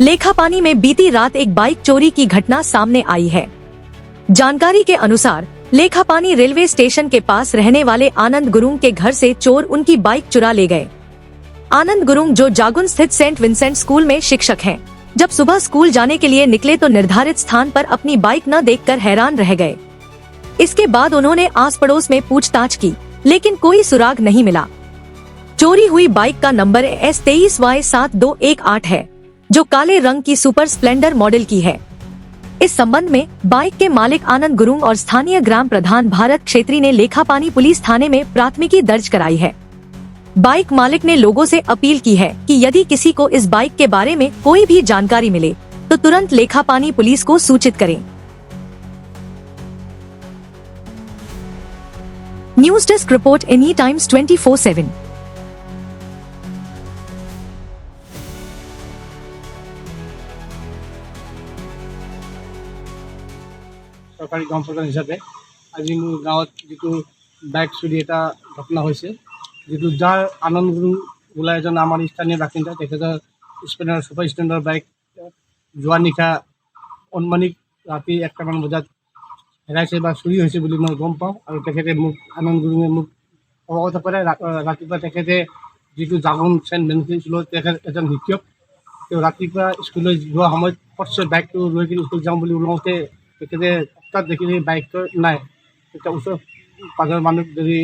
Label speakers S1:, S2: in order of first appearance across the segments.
S1: लेखापानी में बीती रात एक बाइक चोरी की घटना सामने आई है। जानकारी के अनुसार लेखापानी रेलवे स्टेशन के पास रहने वाले आनंद गुरुंग के घर से चोर उनकी बाइक चुरा ले गए। आनंद गुरुंग जो जागुन स्थित सेंट विंसेंट स्कूल में शिक्षक हैं, जब सुबह स्कूल जाने के लिए निकले तो निर्धारित स्थान पर अपनी बाइक न देखकर हैरान रह गए। इसके बाद उन्होंने आस पड़ोस में पूछताछ की, लेकिन कोई सुराग नहीं मिला। चोरी हुई बाइक का नंबर S23Y7218 है, जो काले रंग की सुपर स्प्लेंडर मॉडल की है। इस संबंध में बाइक के मालिक आनंद गुरुंग और स्थानीय ग्राम प्रधान भारत क्षेत्री ने लेखापानी पुलिस थाने में प्राथमिकी दर्ज कराई है। बाइक मालिक ने लोगों से अपील की है कि यदि किसी को इस बाइक के बारे में कोई भी जानकारी मिले तो तुरंत लेखापानी पुलिस को सूचित करें। News desk report any times 24/7।
S2: सरकारी गाँव प्रधान हिसापे आज मोर गाँव जी बाइक चोरी एट घटना जी जार आनंद गुरुंग बोला एजन आमार स्थानीय बासिंदा स्प्लेंडार सुपर स्प्लेंडार बाइक जो निशा अनुमानिक राति 1টামান बजात हेराइছে বা চুৰি হৈছে বুলি মই গম পাওঁ আৰু তেখেতে মোক আনন্দ গুৰুঙে মোক অৱগত কৰে। ৰাতিপুৱা তেখেতে যিটো জাগোন চেণ্ট ভিনচেণ্ট স্কুলৰ তেখেত এজন শিক্ষক, তেওঁ ৰাতিপুৱা স্কুললৈ যোৱা সময়ত ফটছে বাইকটো লৈ কিনে স্কুল যাওঁ বুলি ওলাওঁতে তেখেতে হঠাৎ দেখিলে বাইকটো নাই। তেতিয়া ওচৰ পাঁচজন মানুহ যদি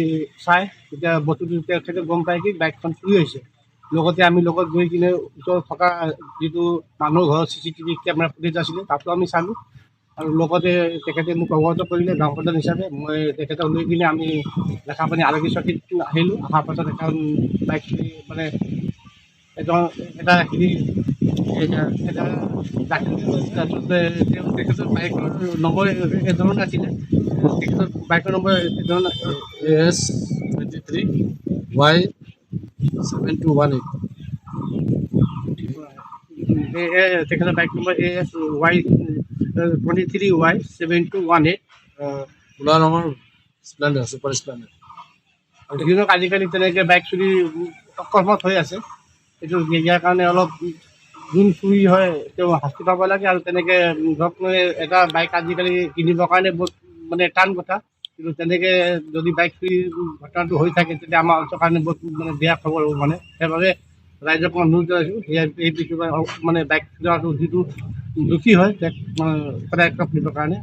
S2: চায় তেতিয়া বস্তুটো তেখেতে গম পায় কি বাইকখন চুৰি হৈছে। লগতে আমি লগত গৈ কিনে ওচৰত থকা যিটো মানুহৰ ঘৰৰ CCTV কেমেৰা ফুটেজ আছিলে তাতো আমি চালোঁ আৰু লগতে তেখেতে মোক অৱগত কৰিলে গাঁও প্ৰধান হিচাপে। মই তেখেতক লৈ কিনে আমি লেখাপানী আৰক্ষী চকীত আহিলোঁ। অহাৰ পাছত এখন বাইক মানে এটা হেৰি তেখেতৰ বাইকৰ নম্বৰ এজনৰ আছিলে। তেখেতৰ বাইকৰ নম্বৰ এজন AS23Y7218। তেখেতৰ বাইক নম্বৰ AS23Y7218
S3: ওলা নম্বৰ স্প্লেণ্ডাৰ ছুপাৰ স্প্লেণ্ডাৰ।
S2: আৰু তেখেতক আজিকালি তেনেকৈ বাইক চুৰি অকস্মাত হৈ আছে। এইটো ইয়াৰ কাৰণে অলপ যোন চুৰি হয় তেওঁ শাস্তি পাব লাগে। আৰু তেনেকৈ ধৰক এটা বাইক আজিকালি কিনিবৰ কাৰণে বহুত মানে টান কথা, কিন্তু তেনেকৈ যদি বাইক চুৰি ঘটনাটো হৈ থাকে তেতিয়া আমাৰ অঞ্চলৰ কাৰণে বহুত মানে বেয়া খবৰ হ'ব। মানে সেইবাবে ৰাইজক মই অনুৰোধ জনাইছোঁ এই বিষয়ে মানে বাইক চোৰাটো যিটো দোষী হয় তাক সদায় দিবৰ কাৰণে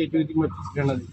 S2: এইটো মই জনালোঁ।